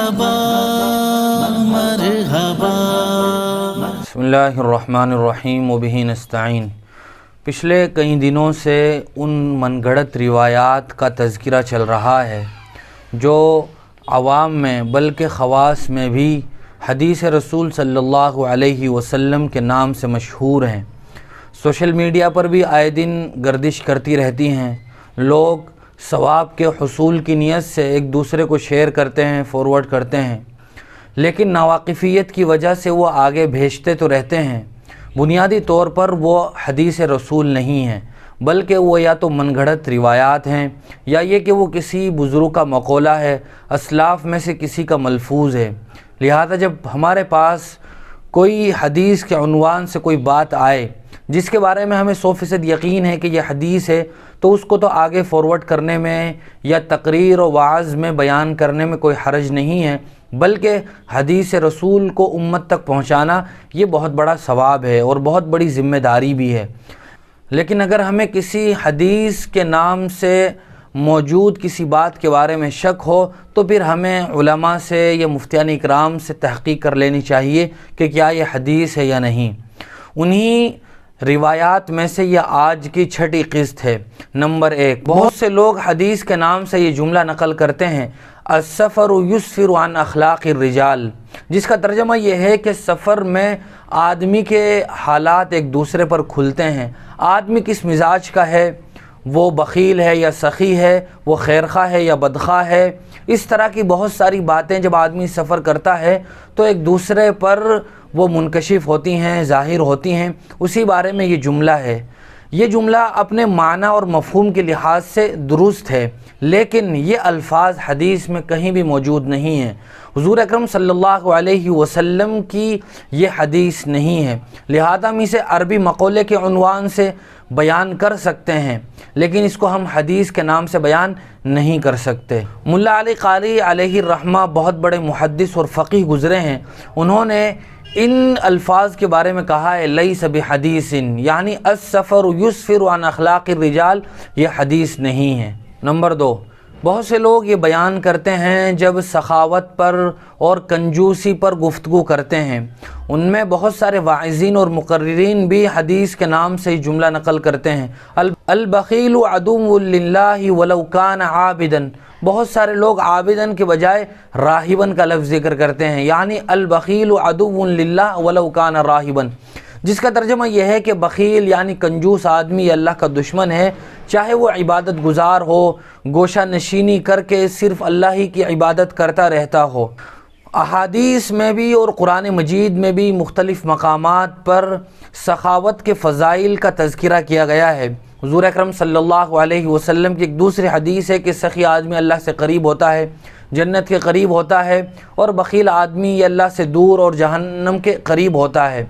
مرحبا مرحبا۔ بسم اللہ الرحمن الرحیم وبہ نستعین۔ پچھلے کئی دنوں سے ان من گھڑت روایات کا تذکرہ چل رہا ہے جو عوام میں بلکہ خواص میں بھی حدیث رسول صلی اللہ علیہ وسلم کے نام سے مشہور ہیں۔ سوشل میڈیا پر بھی آئے دن گردش کرتی رہتی ہیں۔ لوگ ثواب کے حصول کی نیت سے ایک دوسرے کو شیئر کرتے ہیں، فارورڈ کرتے ہیں، لیکن ناواقفیت کی وجہ سے وہ آگے بھیجتے تو رہتے ہیں، بنیادی طور پر وہ حدیث رسول نہیں ہیں، بلکہ وہ یا تو من گھڑت روایات ہیں یا یہ کہ وہ کسی بزرگ کا مقولہ ہے، اسلاف میں سے کسی کا ملفوظ ہے۔ لہذا جب ہمارے پاس کوئی حدیث کے عنوان سے کوئی بات آئے جس کے بارے میں ہمیں 100% یقین ہے کہ یہ حدیث ہے، تو اس کو تو آگے فارورڈ کرنے میں یا تقریر و وعظ میں بیان کرنے میں کوئی حرج نہیں ہے، بلکہ حدیث رسول کو امت تک پہنچانا یہ بہت بڑا ثواب ہے اور بہت بڑی ذمہ داری بھی ہے۔ لیکن اگر ہمیں کسی حدیث کے نام سے موجود کسی بات کے بارے میں شک ہو تو پھر ہمیں علماء سے یا مفتیان اکرام سے تحقیق کر لینی چاہیے کہ کیا یہ حدیث ہے یا نہیں۔ انہی روایات میں سے یہ آج کی چھٹی قسط ہے۔ نمبر 1، بہت سے لوگ حدیث کے نام سے یہ جملہ نقل کرتے ہیں، السفر یسفر عن اخلاق الرجال، جس کا ترجمہ یہ ہے کہ سفر میں آدمی کے حالات ایک دوسرے پر کھلتے ہیں۔ آدمی کس مزاج کا ہے، وہ بخیل ہے یا سخی ہے، وہ خیرخواہ ہے یا بدخواہ ہے، اس طرح کی بہت ساری باتیں جب آدمی سفر کرتا ہے تو ایک دوسرے پر وہ منکشف ہوتی ہیں، ظاہر ہوتی ہیں۔ اسی بارے میں یہ جملہ ہے۔ یہ جملہ اپنے معنی اور مفہوم کے لحاظ سے درست ہے، لیکن یہ الفاظ حدیث میں کہیں بھی موجود نہیں ہیں۔ حضور اکرم صلی اللہ علیہ وسلم کی یہ حدیث نہیں ہے، لہذا ہم اسے عربی مقولے کے عنوان سے بیان کر سکتے ہیں، لیکن اس کو ہم حدیث کے نام سے بیان نہیں کر سکتے۔ ملا علی قاری علیہ الرحمہ بہت بڑے محدث اور فقیہ گزرے ہیں۔ انہوں نے ان الفاظ کے بارے میں کہا ہے لیس بحدیث، یعنی السفر یسفر عن اخلاق الرجال، یہ حدیث نہیں ہے۔ نمبر 2، بہت سے لوگ یہ بیان کرتے ہیں جب سخاوت پر اور کنجوسی پر گفتگو کرتے ہیں، ان میں بہت سارے واعظین اور مقررین بھی حدیث کے نام سے جملہ نقل کرتے ہیں، البخیل عدو للہ ولو کان عابدا۔ بہت سارے لوگ عابدن کے بجائے راہبن کا لفظ ذکر کرتے ہیں، یعنی البخیل عدو للہ ولو کان راہبا، جس کا ترجمہ یہ ہے کہ بخیل یعنی کنجوس آدمی اللہ کا دشمن ہے، چاہے وہ عبادت گزار ہو، گوشہ نشینی کر کے صرف اللہ ہی کی عبادت کرتا رہتا ہو۔ احادیث میں بھی اور قرآن مجید میں بھی مختلف مقامات پر سخاوت کے فضائل کا تذکرہ کیا گیا ہے۔ حضور اکرم صلی اللہ علیہ وسلم کی ایک دوسری حدیث ہے کہ سخی آدمی اللہ سے قریب ہوتا ہے، جنت کے قریب ہوتا ہے، اور بخیل آدمی یہ اللہ سے دور اور جہنم کے قریب ہوتا ہے۔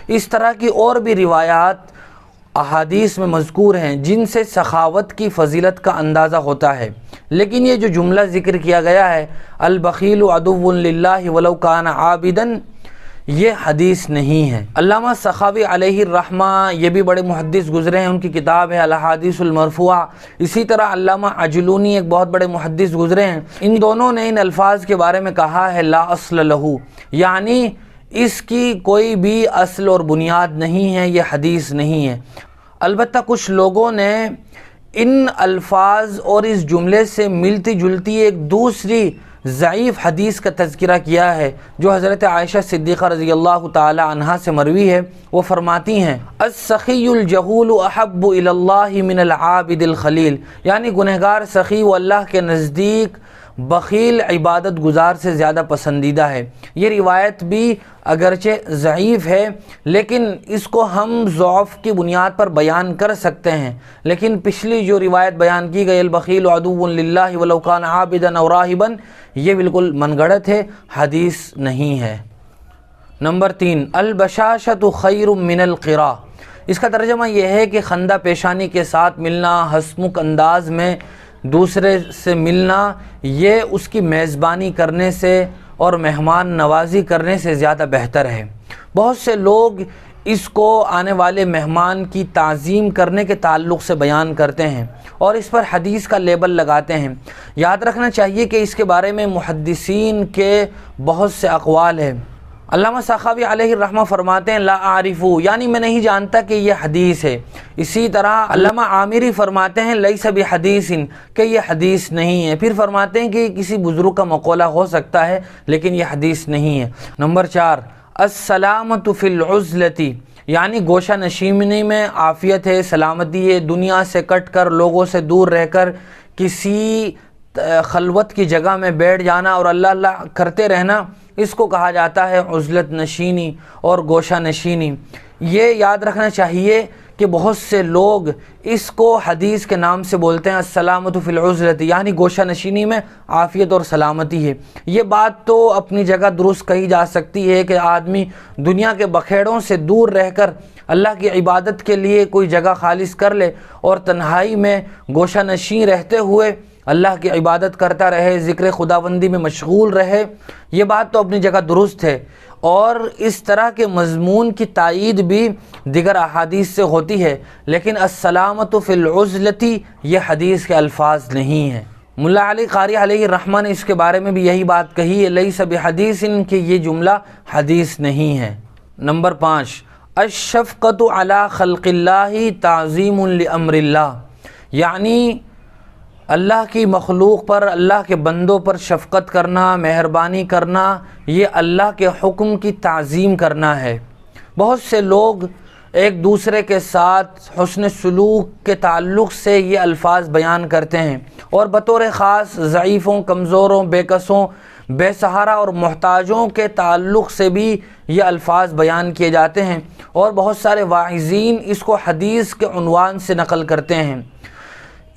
اس طرح کی اور بھی روایات احادیث میں مذکور ہیں جن سے سخاوت کی فضیلت کا اندازہ ہوتا ہے، لیکن یہ جو جملہ ذکر کیا گیا ہے البخیل عدو للہ ولو کان عابدا، یہ حدیث نہیں ہے۔ علامہ سخاوی علیہ الرحمہ یہ بھی بڑے محدث گزرے ہیں، ان کی کتاب ہے الاحادیث المرفوعہ۔ اسی طرح علامہ عجلونی ایک بہت بڑے محدث گزرے ہیں، ان دونوں نے ان الفاظ کے بارے میں کہا ہے لا اصل لہ، یعنی اس کی کوئی بھی اصل اور بنیاد نہیں ہے، یہ حدیث نہیں ہے۔ البتہ کچھ لوگوں نے ان الفاظ اور اس جملے سے ملتی جلتی ایک دوسری ضعیف حدیث کا تذکرہ کیا ہے جو حضرت عائشہ صدیقہ رضی اللہ تعالی عنہا سے مروی ہے۔ وہ فرماتی ہیں السخی الجہول احب الی اللہ من العابد الخلیل، یعنی گنہگار سخی وہ اللہ کے نزدیک بخیل عبادت گزار سے زیادہ پسندیدہ ہے۔ یہ روایت بھی اگرچہ ضعیف ہے لیکن اس کو ہم ضعف کی بنیاد پر بیان کر سکتے ہیں، لیکن پچھلی جو روایت بیان کی گئی البخیل عدو للہ ولو کان عابدا او راہبا، یہ بالکل من گھڑت ہے، حدیث نہیں ہے۔ نمبر 3، البشاشۃ خیر من القرا، اس کا ترجمہ یہ ہے کہ خندہ پیشانی کے ساتھ ملنا، ہنسمکھ انداز میں دوسرے سے ملنا، یہ اس کی میزبانی کرنے سے اور مہمان نوازی کرنے سے زیادہ بہتر ہے۔ بہت سے لوگ اس کو آنے والے مہمان کی تعظیم کرنے کے تعلق سے بیان کرتے ہیں اور اس پر حدیث کا لیبل لگاتے ہیں۔ یاد رکھنا چاہیے کہ اس کے بارے میں محدثین کے بہت سے اقوال ہیں۔ علامہ سخاوی علیہ الرحمہ فرماتے ہیں لا اعرفو، یعنی میں نہیں جانتا کہ یہ حدیث ہے۔ اسی طرح علامہ عامری فرماتے ہیں لیس بحدیث، کہ یہ حدیث نہیں ہے۔ پھر فرماتے ہیں کہ یہ کسی بزرگ کا مقولہ ہو سکتا ہے لیکن یہ حدیث نہیں ہے۔ نمبر 4، السلامۃ فی العزلۃ، یعنی گوشہ نشینی میں عافیت ہے، سلامتی ہے، دنیا سے کٹ کر، لوگوں سے دور رہ کر کسی خلوت کی جگہ میں بیٹھ جانا اور اللہ اللہ کرتے رہنا، اس کو کہا جاتا ہے عزلت نشینی اور گوشہ نشینی۔ یہ یاد رکھنا چاہیے کہ بہت سے لوگ اس کو حدیث کے نام سے بولتے ہیں السلامۃ فی العزلۃ، یعنی گوشہ نشینی میں عافیت اور سلامتی ہے۔ یہ بات تو اپنی جگہ درست کہی جا سکتی ہے کہ آدمی دنیا کے بکھیڑوں سے دور رہ کر اللہ کی عبادت کے لیے کوئی جگہ خالص کر لے اور تنہائی میں گوشہ نشین رہتے ہوئے اللہ کی عبادت کرتا رہے، ذکر خداوندی میں مشغول رہے۔ یہ بات تو اپنی جگہ درست ہے، اور اس طرح کے مضمون کی تائید بھی دیگر احادیث سے ہوتی ہے، لیکن السلامۃ فی العزلۃ یہ حدیث کے الفاظ نہیں ہیں۔ ملا علی قاری علیہ الرحمہ نے اس کے بارے میں بھی یہی بات کہی ہے لیس بحدیث، کہ یہ جملہ حدیث نہیں ہے۔ نمبر 5، الشفقۃ علی خلق اللہ تعظیم لامر اللہ، یعنی اللہ کی مخلوق پر، اللہ کے بندوں پر شفقت کرنا، مہربانی کرنا، یہ اللہ کے حکم کی تعظیم کرنا ہے۔ بہت سے لوگ ایک دوسرے کے ساتھ حسن سلوک کے تعلق سے یہ الفاظ بیان کرتے ہیں، اور بطور خاص ضعیفوں، کمزوروں، بے کسوں، بے سہارا اور محتاجوں کے تعلق سے بھی یہ الفاظ بیان کیے جاتے ہیں، اور بہت سارے واعظین اس کو حدیث کے عنوان سے نقل کرتے ہیں۔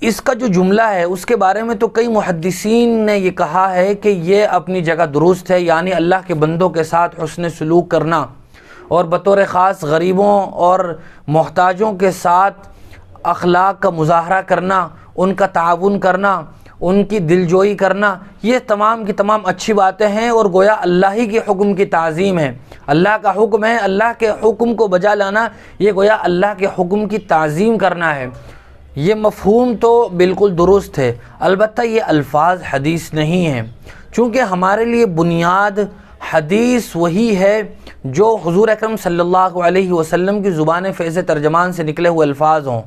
اس کا جو جملہ ہے اس کے بارے میں تو کئی محدثین نے یہ کہا ہے کہ یہ اپنی جگہ درست ہے، یعنی اللہ کے بندوں کے ساتھ حسن سلوک کرنا اور بطور خاص غریبوں اور محتاجوں کے ساتھ اخلاق کا مظاہرہ کرنا، ان کا تعاون کرنا، ان کی دلجوئی کرنا، یہ تمام کی تمام اچھی باتیں ہیں اور گویا اللہ ہی کے حکم کی تعظیم ہے۔ اللہ کا حکم ہے، اللہ کے حکم کو بجا لانا، یہ گویا اللہ کے حکم کی تعظیم کرنا ہے۔ یہ مفہوم تو بالکل درست ہے، البتہ یہ الفاظ حدیث نہیں ہیں، چونکہ ہمارے لیے بنیاد حدیث وہی ہے جو حضور اکرم صلی اللہ علیہ وسلم کی زبان فیض ترجمان سے نکلے ہوئے الفاظ ہوں۔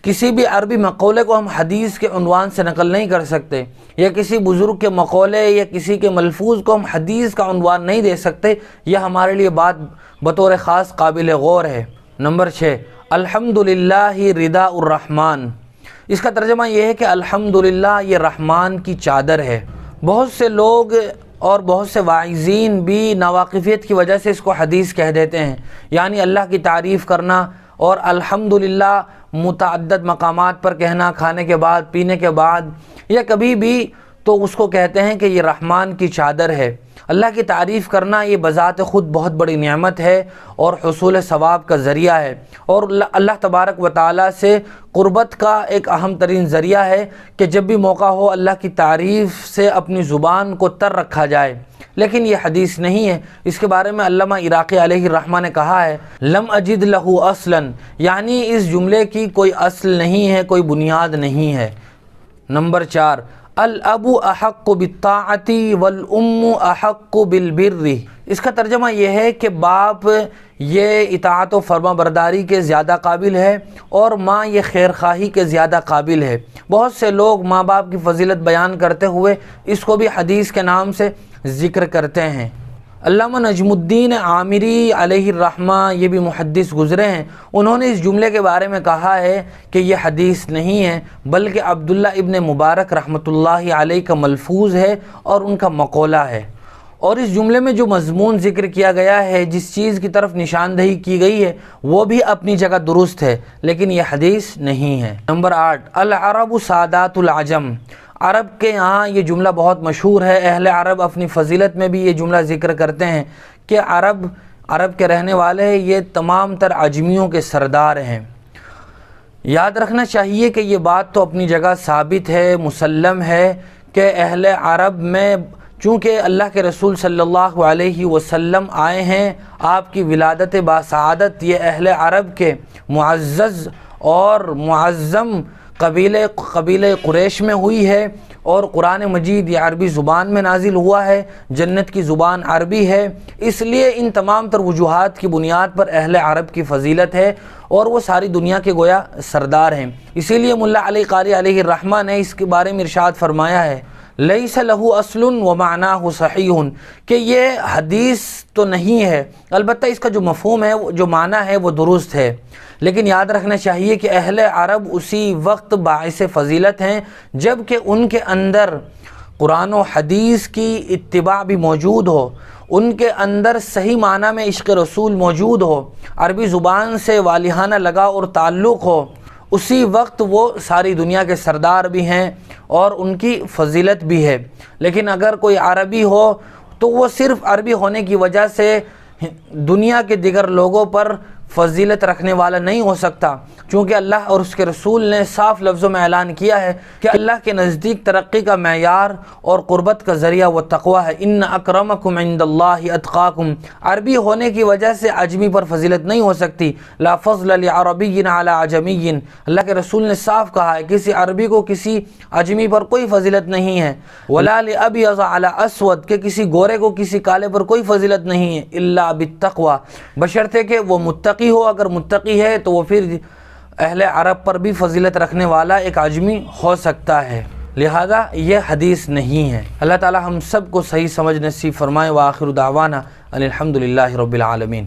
کسی بھی عربی مقولے کو ہم حدیث کے عنوان سے نقل نہیں کر سکتے، یا کسی بزرگ کے مقولے یا کسی کے ملفوظ کو ہم حدیث کا عنوان نہیں دے سکتے، یہ ہمارے لیے بات بطور خاص قابل غور ہے۔ نمبر 6، الحمدللہ رضا الرحمن، اس کا ترجمہ یہ ہے کہ الحمدللہ یہ رحمان کی چادر ہے۔ بہت سے لوگ اور بہت سے واعظین بھی ناواقفیت کی وجہ سے اس کو حدیث کہہ دیتے ہیں، یعنی اللہ کی تعریف کرنا اور الحمدللہ متعدد مقامات پر کہنا، کھانے کے بعد، پینے کے بعد، یا کبھی بھی تو اس کو کہتے ہیں کہ یہ رحمان کی چادر ہے۔ اللہ کی تعریف کرنا یہ بذات خود بہت بڑی نعمت ہے اور حصول ثواب کا ذریعہ ہے، اور اللہ تبارک و تعالیٰ سے قربت کا ایک اہم ترین ذریعہ ہے کہ جب بھی موقع ہو اللہ کی تعریف سے اپنی زبان کو تر رکھا جائے۔ لیکن یہ حدیث نہیں ہے۔ اس کے بارے میں علامہ عراقی علیہ الرحمہ نے کہا ہے لم اجد لہ اصلا، یعنی اس جملے کی کوئی اصل نہیں ہے، کوئی بنیاد نہیں ہے۔ نمبر 4، الاب احق بالطاعۃ والام احق بالبر، اس کا ترجمہ یہ ہے کہ باپ یہ اطاعت و فرما برداری کے زیادہ قابل ہے اور ماں یہ خیر خواہی کے زیادہ قابل ہے۔ بہت سے لوگ ماں باپ کی فضیلت بیان کرتے ہوئے اس کو بھی حدیث کے نام سے ذکر کرتے ہیں۔ علامہ نجم الدین عامری علیہ الرحمہ یہ بھی محدث گزرے ہیں، انہوں نے اس جملے کے بارے میں کہا ہے کہ یہ حدیث نہیں ہے بلکہ عبداللہ ابن مبارک رحمۃ اللہ علیہ کا ملفوظ ہے اور ان کا مقولہ ہے، اور اس جملے میں جو مضمون ذکر کیا گیا ہے، جس چیز کی طرف نشاندہی کی گئی ہے، وہ بھی اپنی جگہ درست ہے لیکن یہ حدیث نہیں ہے۔ نمبر 8، العرب سادات العجم، عرب کے یہاں یہ جملہ بہت مشہور ہے۔ اہل عرب اپنی فضیلت میں بھی یہ جملہ ذکر کرتے ہیں کہ عرب کے رہنے والے یہ تمام تر عجمیوں کے سردار ہیں۔ یاد رکھنا چاہیے کہ یہ بات تو اپنی جگہ ثابت ہے، مسلم ہے کہ اہل عرب میں چونکہ اللہ کے رسول صلی اللہ علیہ وسلم آئے ہیں، آپ کی ولادت باسعادت یہ اہل عرب کے معزز اور معظم قبیلہ قریش میں ہوئی ہے، اور قرآن مجید یہ عربی زبان میں نازل ہوا ہے، جنت کی زبان عربی ہے، اس لیے ان تمام تر وجوہات کی بنیاد پر اہل عرب کی فضیلت ہے اور وہ ساری دنیا کے گویا سردار ہیں۔ اسی لیے ملا علی قاری علیہ الرحمہ نے اس کے بارے میں ارشاد فرمایا ہے، لیس لہ اصل ومعناہ صحیح، کہ یہ حدیث تو نہیں ہے، البتہ اس کا جو مفہوم ہے، جو معنی ہے وہ درست ہے، لیکن یاد رکھنا چاہیے کہ اہل عرب اسی وقت باعث فضیلت ہیں جب کہ ان کے اندر قرآن و حدیث کی اتباع بھی موجود ہو، ان کے اندر صحیح معنی میں عشق رسول موجود ہو، عربی زبان سے والہانہ لگاؤ اور تعلق ہو، اسی وقت وہ ساری دنیا کے سردار بھی ہیں اور ان کی فضیلت بھی ہے۔ لیکن اگر کوئی عربی ہو تو وہ صرف عربی ہونے کی وجہ سے دنیا کے دیگر لوگوں پر فضیلت رکھنے والا نہیں ہو سکتا، چونکہ اللہ اور اس کے رسول نے صاف لفظوں میں اعلان کیا ہے کہ اللہ کے نزدیک ترقی کا معیار اور قربت کا ذریعہ وہ تقوی ہے، ان اکرمکم عند اللہ اتقاکم۔ عربی ہونے کی وجہ سے عجمی پر فضیلت نہیں ہو سکتی، لا فضل لعربی علی عجمی، اللہ کے رسول نے صاف کہا ہے کسی عربی کو کسی عجمی پر کوئی فضیلت نہیں ہے، ولا لابیض علی اسود، کہ کسی گورے کو کسی کالے پر کوئی فضیلت نہیں ہے، الا بالتقوی، بشرطے کہ وہ متقی ہو، اگر متقی ہے تو وہ پھر اہل عرب پر بھی فضیلت رکھنے والا ایک عجمی ہو سکتا ہے، لہذا یہ حدیث نہیں ہے۔ اللہ تعالی ہم سب کو صحیح سمجھ نصیب فرمائے، وآخر دعوانا ان الحمد للہ رب العالمین۔